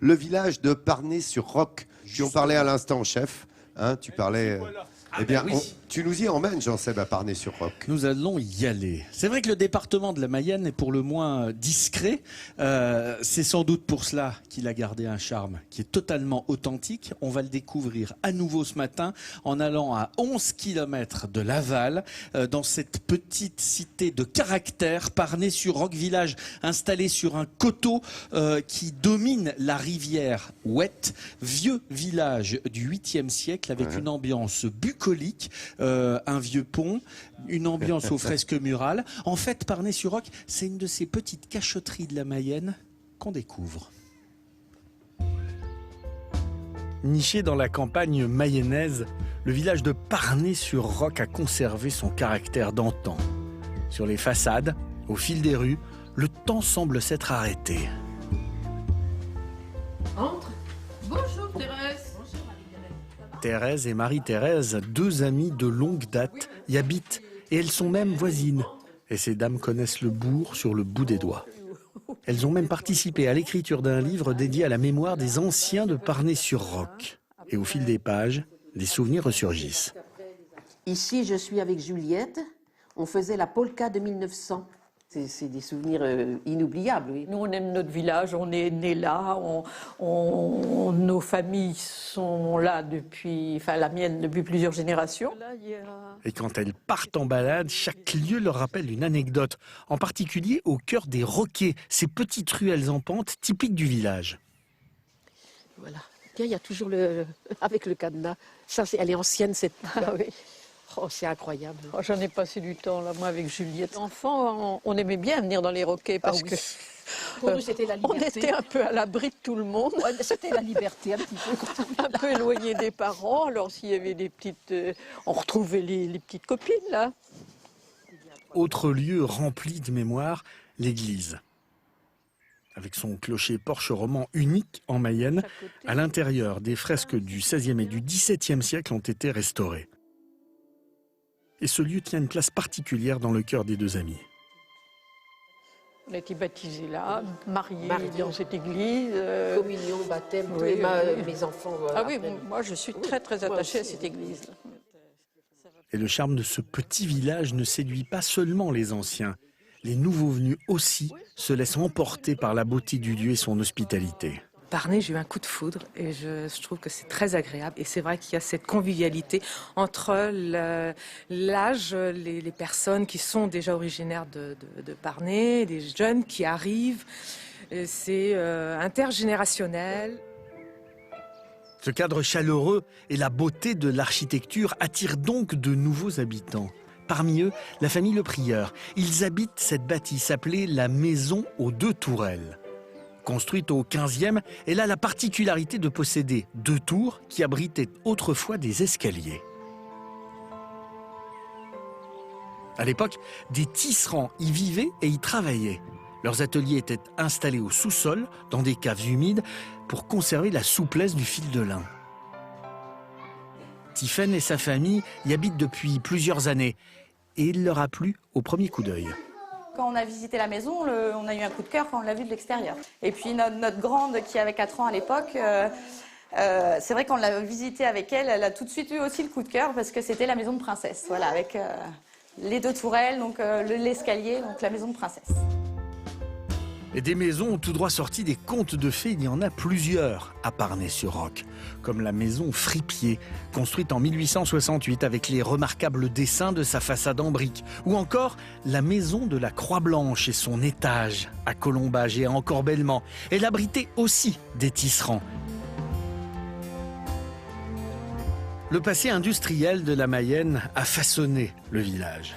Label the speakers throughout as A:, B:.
A: le village de Parnay-sur-Roc. Tu en parlais à l'instant, chef. Hein, tu parlais... Eh bien, tu nous y emmènes, Jean-Seb, à Parnay-sur-Roc.
B: Nous allons y aller. C'est vrai que le département de la Mayenne est pour le moins discret. C'est sans doute pour cela qu'il a gardé un charme qui est totalement authentique. On va le découvrir à nouveau ce matin en allant à 11 km de Laval, dans cette petite cité de caractère, Parnay-sur-Roc, village installé sur un coteau qui domine la rivière Ouette. Vieux village du 8e siècle avec une ambiance bucolique. Un vieux pont, une ambiance aux fresques murales. En fait, Parnay-sur-Roc, c'est une de ces petites cachotteries de la Mayenne qu'on découvre. Niché dans la campagne mayonnaise, le village de Parnay-sur-Roc a conservé son caractère d'antan. Sur les façades, au fil des rues, le temps semble s'être arrêté.
C: Entre. Bonjour Thérèse.
B: Thérèse et Marie-Thérèse, deux amies de longue date, y habitent et elles sont même voisines. Et ces dames connaissent le bourg sur le bout des doigts. Elles ont même participé à l'écriture d'un livre dédié à la mémoire des anciens de Parnay-sur-Roc. Et au fil des pages, les souvenirs ressurgissent.
C: Ici, je suis avec Juliette. On faisait la polka de 1900. C'est des souvenirs inoubliables, oui.
D: Nous, on aime notre village, on est nés là, nos familles sont là depuis, enfin la mienne depuis plusieurs générations.
B: Et quand elles partent en balade, chaque lieu leur rappelle une anecdote, en particulier au cœur des Roquets, ces petites ruelles en pente typiques du village.
C: Voilà. Tiens, il y a toujours avec le cadenas. Ça, elle est ancienne, cette...
D: Ah oui.
C: Oh, c'est incroyable.
D: Oh, j'en ai passé du temps, là, moi, avec Juliette. Enfant, on aimait bien venir dans les Roquets parce que
C: pour nous, c'était la liberté.
D: On était un peu à l'abri de tout le monde.
C: Ouais, c'était la liberté, un petit peu.
D: Un peu éloigné des parents. Alors, s'il y avait des petites... on retrouvait les petites copines, là.
B: Autre lieu rempli de mémoire, l'église. Avec son clocher-porche roman unique en Mayenne, à l'intérieur, des fresques du XVIe et du XVIIe siècle ont été restaurées. Et ce lieu tient une place particulière dans le cœur des deux amis.
D: On a été baptisés là, mariés dans cette église.
C: Communion, baptême,
D: oui,
C: mes enfants.
D: Ah oui, moi je suis très très attachée à cette église.
B: Et le charme de ce petit village ne séduit pas seulement les anciens. Les nouveaux venus aussi se laissent emporter par la beauté du lieu et son hospitalité.
E: Parnay, j'ai eu un coup de foudre et je trouve que c'est très agréable. Et c'est vrai qu'il y a cette convivialité entre l'âge, les personnes qui sont déjà originaires de Parnay, les jeunes qui arrivent. C'est intergénérationnel.
B: Ce cadre chaleureux et la beauté de l'architecture attirent donc de nouveaux habitants. Parmi eux, la famille Le Prieur. Ils habitent cette bâtisse appelée la Maison aux Deux Tourelles. Construite au XVe, elle a la particularité de posséder deux tours qui abritaient autrefois des escaliers. À l'époque, des tisserands y vivaient et y travaillaient. Leurs ateliers étaient installés au sous-sol, dans des caves humides, pour conserver la souplesse du fil de lin. Tiphaine et sa famille y habitent depuis plusieurs années et il leur a plu au premier coup d'œil.
F: Quand on a visité la maison, on a eu un coup de cœur quand on l'a vu de l'extérieur. Et puis notre grande, qui avait 4 ans à l'époque, c'est vrai qu'on l'a visitée avec elle, elle a tout de suite eu aussi le coup de cœur parce que c'était la maison de princesse, voilà, avec les deux tourelles, donc l'escalier, donc la maison de princesse.
B: Et des maisons tout droit sorties des contes de fées, il y en a plusieurs à Parnay-sur-Roc, comme la maison Fripier, construite en 1868 avec les remarquables dessins de sa façade en briques, ou encore la maison de la Croix-Blanche et son étage à Colombage et à Encorbellement. Elle abritait aussi des tisserands. Le passé industriel de la Mayenne a façonné le village.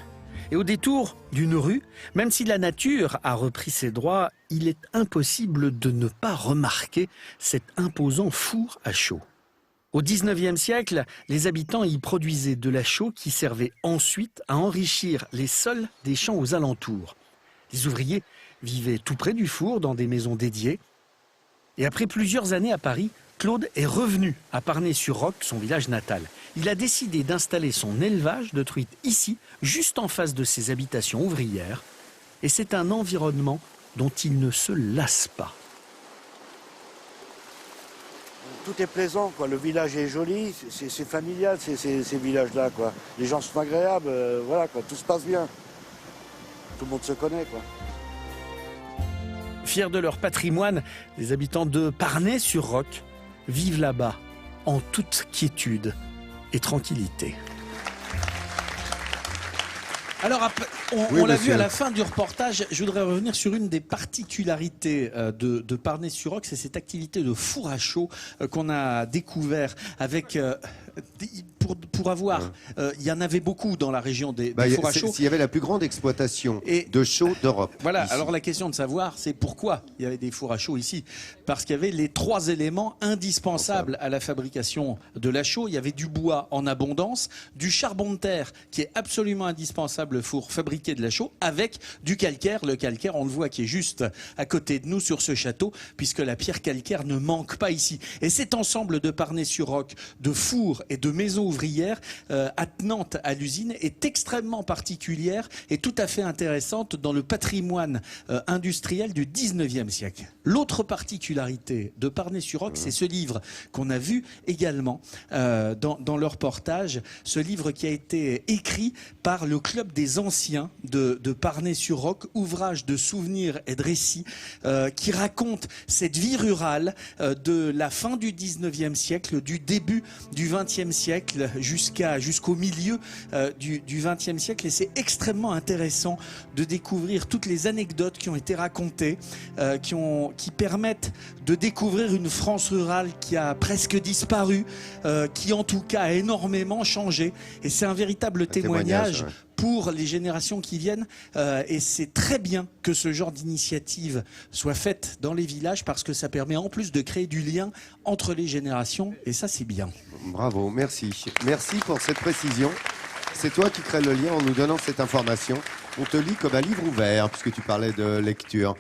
B: Et au détour d'une rue, même si la nature a repris ses droits, il est impossible de ne pas remarquer cet imposant four à chaux. Au XIXe siècle, les habitants y produisaient de la chaux qui servait ensuite à enrichir les sols des champs aux alentours. Les ouvriers vivaient tout près du four dans des maisons dédiées. Et après plusieurs années à Paris, Claude est revenu à Parnay-sur-Roc, son village natal. Il a décidé d'installer son élevage de truites ici, juste en face de ses habitations ouvrières. Et c'est un environnement dont il ne se lasse pas.
G: Tout est plaisant, quoi. Le village est joli, c'est familial, ces villages-là, quoi. Les gens sont agréables, voilà, quoi. Tout se passe bien. Tout le monde se connaît, quoi.
B: Fiers de leur patrimoine, les habitants de Parnay-sur-Roc vivent là-bas en toute quiétude et tranquillité. Alors, on l'a vu à la fin du reportage, je voudrais revenir sur une des particularités de Parnay-sur-Roc, c'est cette activité de four à chaud qu'on a découvert avec... Pour avoir, il y en avait beaucoup dans la région des fours à chaud.
A: Il y avait la plus grande exploitation de chaux d'Europe.
B: Voilà,
A: ici.
B: alors la question de savoir, c'est pourquoi il y avait des fours à chaud ici. Parce qu'il y avait les 3 éléments indispensables à la fabrication de la chaux. Il y avait du bois en abondance, du charbon de terre qui est absolument indispensable pour fabriquer de la chaux, avec du calcaire. Le calcaire, on le voit, qui est juste à côté de nous sur ce château, puisque la pierre calcaire ne manque pas ici. Et cet ensemble de Parnay-sur-Roc, de fours et de maisons ouvrières attenantes à l'usine est extrêmement particulière et tout à fait intéressante dans le patrimoine industriel du 19e siècle. L'autre particularité de Parnay-sur-Roc, c'est ce livre qu'on a vu également dans leur reportage, ce livre qui a été écrit par le Club des Anciens de Parnay-sur-Roc, ouvrage de souvenirs et de récits qui raconte cette vie rurale de la fin du 19e siècle, du début du 20e siècle jusqu'au milieu du 20e siècle, et c'est extrêmement intéressant de découvrir toutes les anecdotes qui ont été racontées, qui permettent de découvrir une France rurale qui a presque disparu, qui en tout cas a énormément changé, et c'est un véritable témoignage pour les générations qui viennent, et c'est très bien que ce genre d'initiative soit faite dans les villages, parce que ça permet en plus de créer du lien entre les générations, et ça c'est bien.
A: Bravo, merci. Merci pour cette précision. C'est toi qui crée le lien en nous donnant cette information. On te lit comme un livre ouvert, puisque tu parlais de lecture.